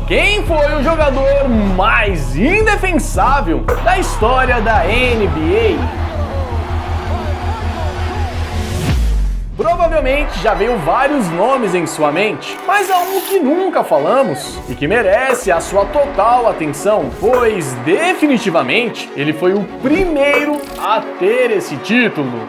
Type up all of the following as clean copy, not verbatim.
quem foi o jogador mais indefensável da história da NBA? Provavelmente já veio vários nomes em sua mente, mas há um que nunca falamos e que merece a sua total atenção, pois definitivamente ele foi o primeiro a ter esse título.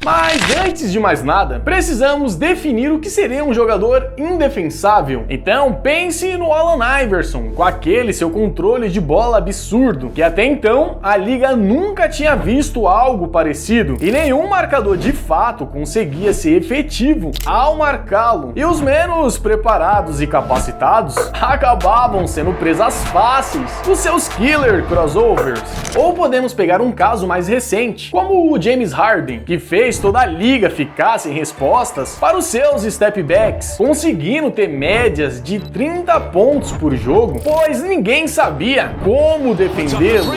Mas antes de mais nada, precisamos definir o que seria um jogador indefensável. Então pense no Allen Iverson, com aquele seu controle de bola absurdo, que até então a liga nunca tinha visto algo parecido, e nenhum marcador de fato conseguia ser efetivo ao marcá-lo, e os menos preparados e capacitados acabavam sendo presas fáceis dos seus killer crossovers. Ou podemos pegar um caso mais recente, como o James Harden, que fez toda a liga ficar sem respostas para os seus step backs, conseguindo ter médias de 30 pontos por jogo, pois ninguém sabia como defendê-lo.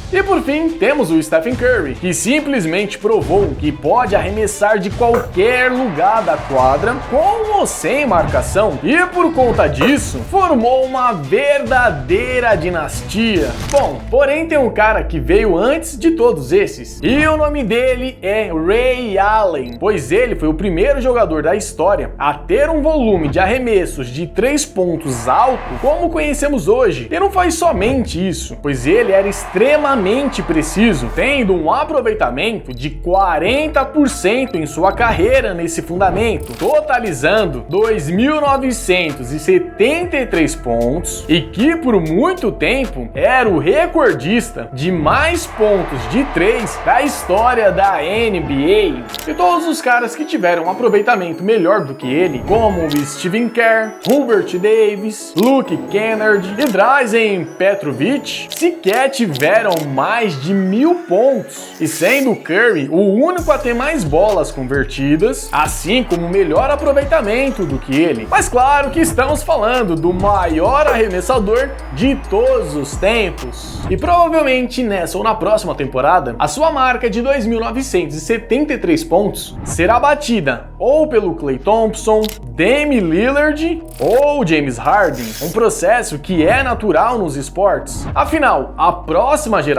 E por fim, temos o Stephen Curry, que simplesmente provou que pode arremessar de qualquer lugar da quadra, com ou sem marcação, e por conta disso, formou uma verdadeira dinastia. Bom, porém tem um cara que veio antes de todos esses, e o nome dele é Ray Allen, pois ele foi o primeiro jogador da história a ter um volume de arremessos de 3 pontos alto como conhecemos hoje. E não foi somente isso, pois ele era extremamente preciso, tendo um aproveitamento de 40% em sua carreira nesse fundamento, totalizando 2.973 pontos, e que por muito tempo era o recordista de mais pontos de 3 da história da NBA. E todos os caras que tiveram um aproveitamento melhor do que ele, como o Stephen Kerr, Hubert Davis, Luke Kennard e Drazen Petrovic, sequer tiveram mais de 1.000 pontos, e sendo o Curry o único a ter mais bolas convertidas, assim como o melhor aproveitamento do que ele. Mas claro que estamos falando do maior arremessador de todos os tempos. E provavelmente nessa ou na próxima temporada, a sua marca de 2.973 pontos será batida ou pelo Klay Thompson, Dame Lillard ou James Harden, um processo que é natural nos esportes. Afinal, a próxima geração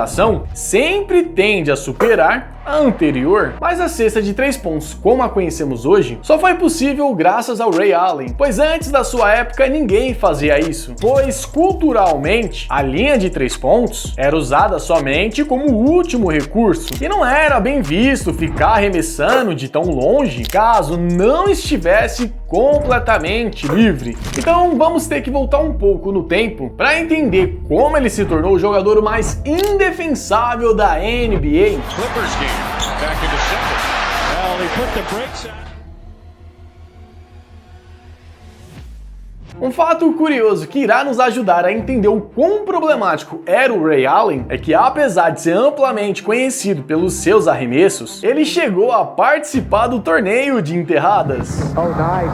sempre tende a superar a anterior, mas a cesta de 3 pontos como a conhecemos hoje só foi possível graças ao Ray Allen, pois antes da sua época ninguém fazia isso, pois culturalmente a linha de 3 pontos era usada somente como último recurso e não era bem visto ficar arremessando de tão longe caso não estivesse completamente livre. Então vamos ter que voltar um pouco no tempo para entender como ele se tornou o jogador mais indefensável da NBA. Um fato curioso que irá nos ajudar a entender o quão problemático era o Ray Allen é que, apesar de ser amplamente conhecido pelos seus arremessos, ele chegou a participar do torneio de enterradas. Oh, nice,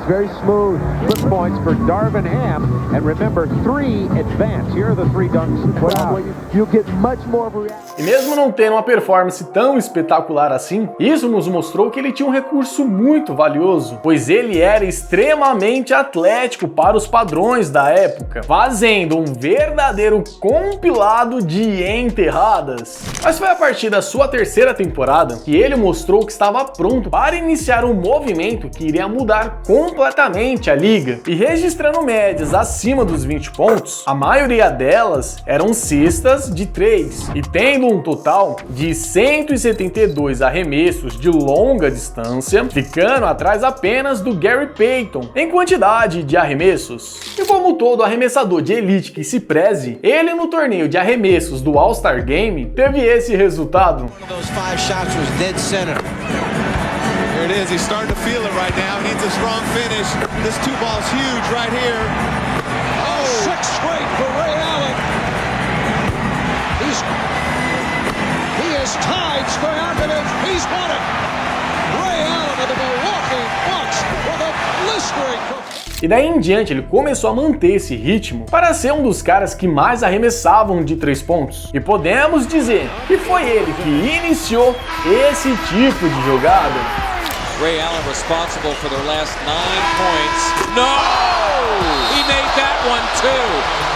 very smooth. Good points for Darvin Ham. And remember, 3 advance. Here are the 3 dunks. Wow, you get much more of a reaction. E mesmo não tendo uma performance tão espetacular assim, isso nos mostrou que ele tinha um recurso muito valioso, pois ele era extremamente atlético para os padrões da época, fazendo um verdadeiro compilado de enterradas. Mas foi a partir da sua terceira temporada que ele mostrou que estava pronto para iniciar um movimento que iria mudar completamente a liga, e registrando médias acima dos 20 pontos, a maioria delas eram cestas de 3, e tendo um total de 172 arremessos de longa distância, ficando atrás apenas do Gary Payton em quantidade de arremessos. E como todo arremessador de elite que se preze, ele no torneio de arremessos do All-Star Game teve esse resultado. Tied Stojakovic, he's won it. Ray Allen of the Milwaukee Bucks with a blistering. E daí em diante ele começou a manter esse ritmo para ser um dos caras que mais arremessavam de 3 pontos. E podemos dizer que foi ele que iniciou esse tipo de jogada. Ray Allen responsible for their last 9 points. No! He made that one too.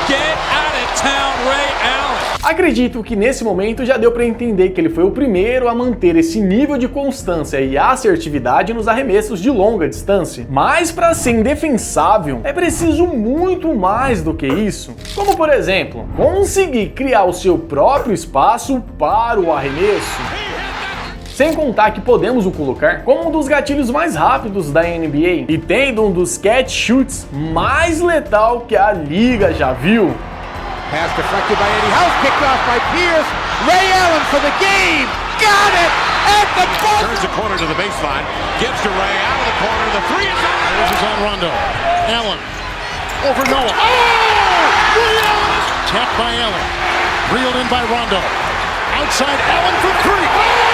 Get out of town, Ray Allen. Acredito que nesse momento já deu para entender que ele foi o primeiro a manter esse nível de constância e assertividade nos arremessos de longa distância. Mas para ser indefensável, é preciso muito mais do que isso. Como por exemplo, conseguir criar o seu próprio espaço para o arremesso. Sem contar que podemos o colocar como um dos gatilhos mais rápidos da NBA e tendo um dos catch shoots mais letal que a liga já viu. Pass deflected by Eddie House, picked off by Pierce. Ray Allen for the game. Got it at the buzzer. Turns the corner to the baseline. Gives to Ray out of the corner. The three is on. This is on Rondo. Allen over Noah. Oh! Ray Allen is tapped by Allen. Reeled in by Rondo. Outside Allen for three. Oh!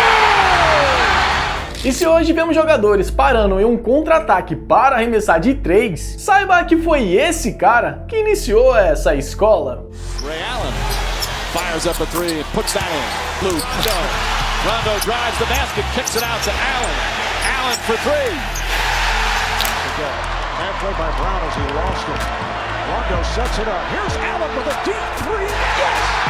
E se hoje vemos jogadores parando em um contra-ataque para arremessar de 3, saiba que foi esse cara que iniciou essa escola. Ray Allen fires up a 3 and puts that in. Blue, no. Rondo drives the basket, kicks it out to Allen. Allen for 3. Bad play by Brown as he lost it. Rondo sets it up. Here's Allen with a deep 3. Yes!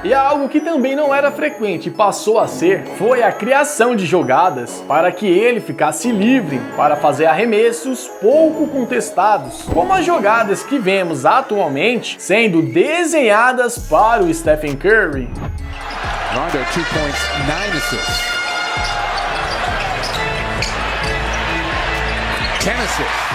E algo que também não era frequente e passou a ser, foi a criação de jogadas para que ele ficasse livre para fazer arremessos pouco contestados, como as jogadas que vemos atualmente sendo desenhadas para o Stephen Curry. Rondo 2 points, 9 assists. 10 assists.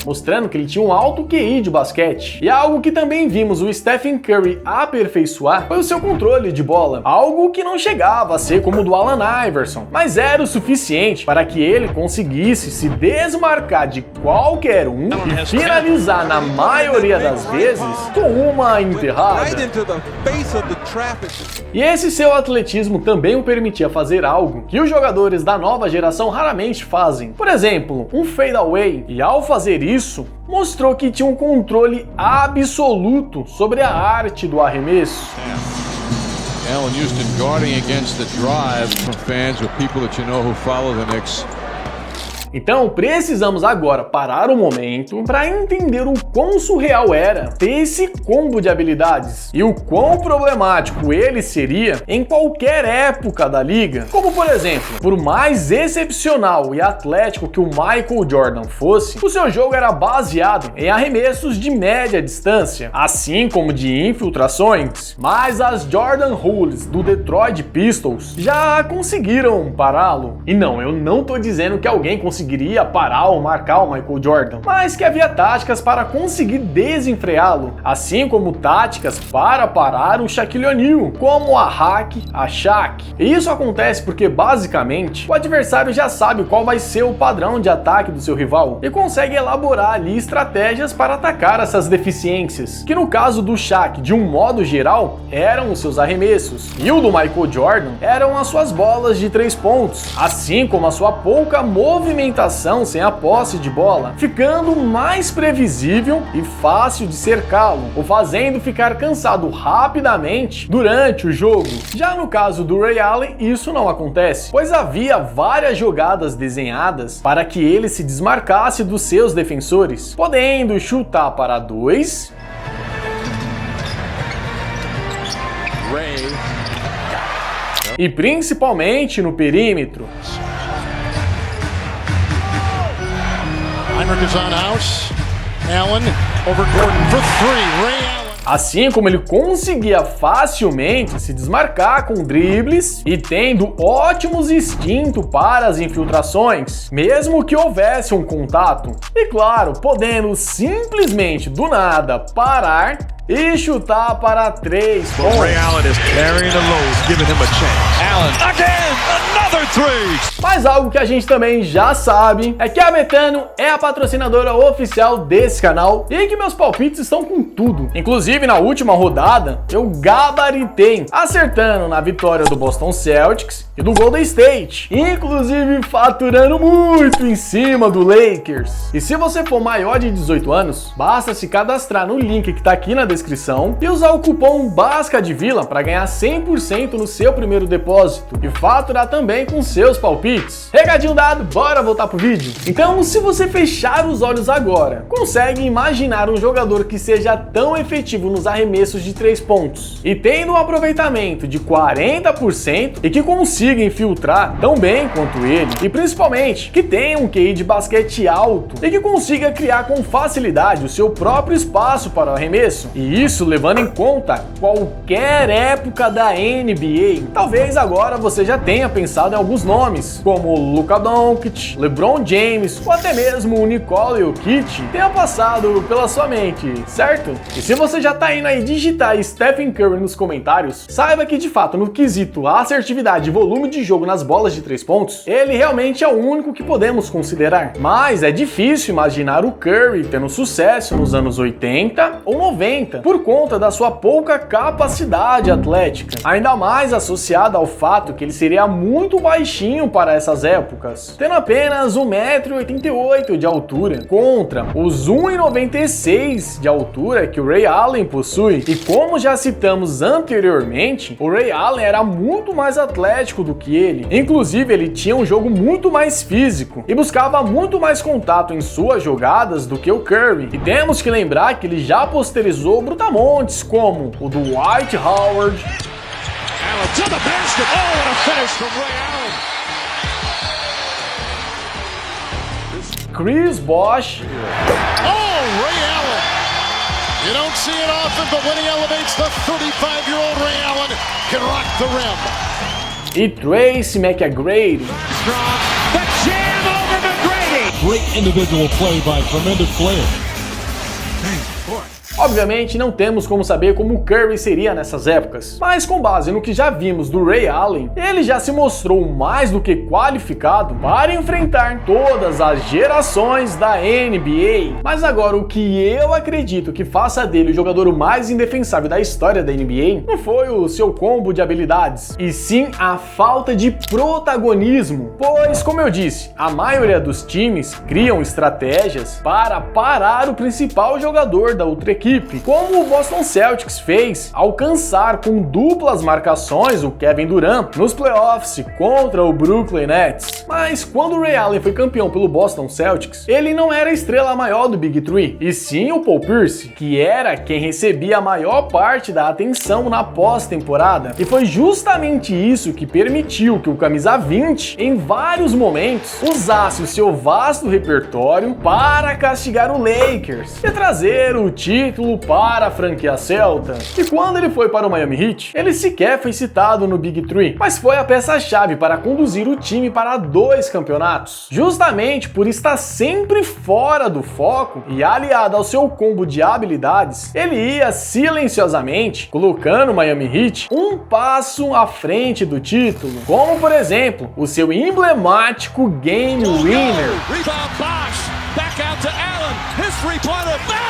Mostrando que ele tinha um alto QI de basquete. E algo que também vimos o Stephen Curry aperfeiçoar foi o seu controle de bola, algo que não chegava a ser como o do Allen Iverson, mas era o suficiente para que ele conseguisse se desmarcar de qualquer um e finalizar na maioria das vezes com uma enterrada. E esse seu atletismo também o permitia fazer algo que os jogadores da nova geração raramente fazem. Por exemplo, um fadeaway, e ao fazer isso, mostrou que tinha um controle absoluto sobre a arte do arremesso. Allen Houston guarding against the drive from fans or people that you know who follow the Knicks. Então precisamos agora parar um momento para entender o quão surreal era ter esse combo de habilidades e o quão problemático ele seria em qualquer época da liga. Como por exemplo, por mais excepcional e atlético que o Michael Jordan fosse, o seu jogo era baseado em arremessos de média distância, assim como de infiltrações, mas as Jordan Rules do Detroit Pistons já conseguiram pará-lo. E não, eu não tô dizendo que alguém conseguiria parar ou marcar o Michael Jordan, mas que havia táticas para conseguir desenfreá-lo, assim como táticas para parar o Shaquille O'Neal, como a hack, a Shaq. E isso acontece porque basicamente o adversário já sabe qual vai ser o padrão de ataque do seu rival e consegue elaborar ali estratégias para atacar essas deficiências, que no caso do Shaq, de um modo geral, eram os seus arremessos, e o do Michael Jordan eram as suas bolas de 3 pontos, assim como a sua pouca movimentação sem a posse de bola, ficando mais previsível e fácil de cercá-lo, o fazendo ficar cansado rapidamente durante o jogo. Já no caso do Ray Allen, isso não acontece, pois havia várias jogadas desenhadas para que ele se desmarcasse dos seus defensores, podendo chutar para 2, e principalmente no perímetro. Heinrich is on House. Allen over Gordon for 3. Ray Allen. Assim como ele conseguia facilmente se desmarcar com dribles e tendo ótimos instintos para as infiltrações, mesmo que houvesse um contato. E claro, podendo simplesmente do nada parar e chutar para 3 pontos. Ray Allen is carrying the load, giving him a chance. Allen again, another 3. Mas algo que a gente também já sabe é que a Betano é a patrocinadora oficial desse canal e que meus palpites estão com tudo. Inclusive na última rodada eu gabaritei, acertando na vitória do Boston Celtics e do Golden State, inclusive faturando muito em cima do Lakers. E se você for maior de 18 anos, basta se cadastrar no link que tá aqui na descrição descrição e usar o cupom BASCADEVILA para ganhar 100% no seu primeiro depósito e faturar também com seus palpites. Recadinho dado, bora voltar pro vídeo? Então, se você fechar os olhos agora, consegue imaginar um jogador que seja tão efetivo nos arremessos de 3 pontos e tendo um aproveitamento de 40% e que consiga infiltrar tão bem quanto ele, e principalmente que tenha um QI de basquete alto e que consiga criar com facilidade o seu próprio espaço para o arremesso, e isso levando em conta qualquer época da NBA. Talvez agora você já tenha pensado em alguns nomes, como Luka Doncic, LeBron James ou até mesmo o Nikola Jokic tenha passado pela sua mente, certo? E se você já tá indo aí digitar Stephen Curry nos comentários, saiba que de fato no quesito assertividade e volume de jogo nas bolas de 3 pontos, ele realmente é o único que podemos considerar. Mas é difícil imaginar o Curry tendo sucesso nos anos 80 ou 90 por conta da sua pouca capacidade atlética, ainda mais associada ao fato que ele seria muito baixinho para essas épocas, tendo apenas 1,88 m de altura contra os 1,96 de altura que o Ray Allen possui. E como já citamos anteriormente, o Ray Allen era muito mais atlético do que ele. Inclusive, ele tinha um jogo muito mais físico e buscava muito mais contato em suas jogadas do que o Curry. E temos que lembrar que ele já posterizou brutamontes como o do Dwight Howard, Allen to the basket. Oh, what a finish from Ray Allen. Chris Bosh, Oh, Ray Allen. You don't see it often, but when he elevates, the 35-year-old Ray Allen can rock the rim. e Tracy McGrady. Strong. The jam over McGrady. Great individual play by tremendous player. Obviamente não temos como saber como o Curry seria nessas épocas, mas com base no que já vimos do Ray Allen, ele já se mostrou mais do que qualificado para enfrentar todas as gerações da NBA. Mas agora o que eu acredito que faça dele o jogador mais indefensável da história da NBA não foi o seu combo de habilidades, e sim a falta de protagonismo, pois, como eu disse, a maioria dos times criam estratégias para parar o principal jogador da outra equipe, como o Boston Celtics fez alcançar com duplas marcações o Kevin Durant nos playoffs contra o Brooklyn Nets. Mas quando o Ray Allen foi campeão pelo Boston Celtics, ele não era a estrela maior do Big Three, e sim o Paul Pierce, que era quem recebia a maior parte da atenção na pós-temporada. E foi justamente isso que permitiu que o camisa 20, em vários momentos, usasse o seu vasto repertório para castigar o Lakers e trazer o título para a franquia celta. E quando ele foi para o Miami Heat, ele sequer foi citado no Big Three, mas foi a peça-chave para conduzir o time para 2 campeonatos. Justamente por estar sempre fora do foco e aliado ao seu combo de habilidades, ele ia silenciosamente colocando o Miami Heat um passo à frente do título, como por exemplo, o seu emblemático Game Winner. Rebound Bosh. Back out to Allen. His three-pointer. Bang!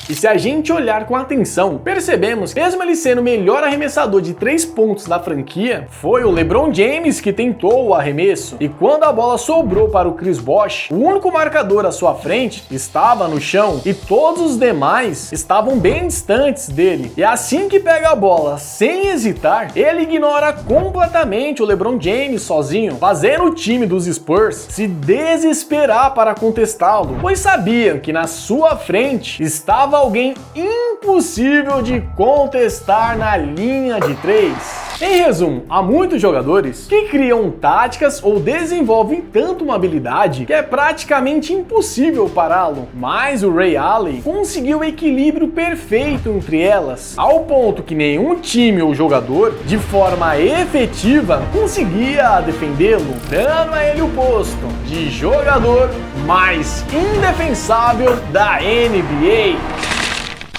E se a gente olhar com atenção, percebemos que mesmo ele sendo o melhor arremessador de 3 pontos da franquia, foi o LeBron James que tentou o arremesso, e quando a bola sobrou para o Chris Bosh, o único marcador à sua frente estava no chão e todos os demais estavam bem distantes dele. E assim que pega a bola sem hesitar, ele ignora completamente o LeBron James sozinho, fazendo o time dos Spurs se desesperar para contestá-lo, pois sabiam que na sua frente estava alguém impossível de contestar na linha de 3. Em resumo, há muitos jogadores que criam táticas ou desenvolvem tanto uma habilidade que é praticamente impossível pará-lo, mas o Ray Allen conseguiu o equilíbrio perfeito entre elas, ao ponto que nenhum time ou jogador, de forma efetiva, conseguia defendê-lo, dando a ele o posto de jogador mais indefensável da NBA.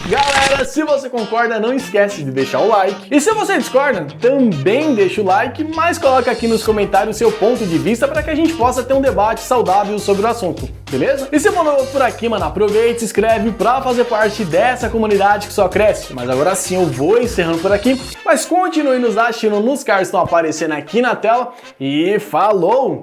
Galera, se você concorda, não esquece de deixar o like. E se você discorda, também deixa o like, mas coloca aqui nos comentários seu ponto de vista para que a gente possa ter um debate saudável sobre o assunto, beleza? E se for novo por aqui, mano, aproveita e se inscreve para fazer parte dessa comunidade que só cresce. Mas agora sim eu vou encerrando por aqui, mas continue nos assistindo nos cards que estão aparecendo aqui na tela e falou!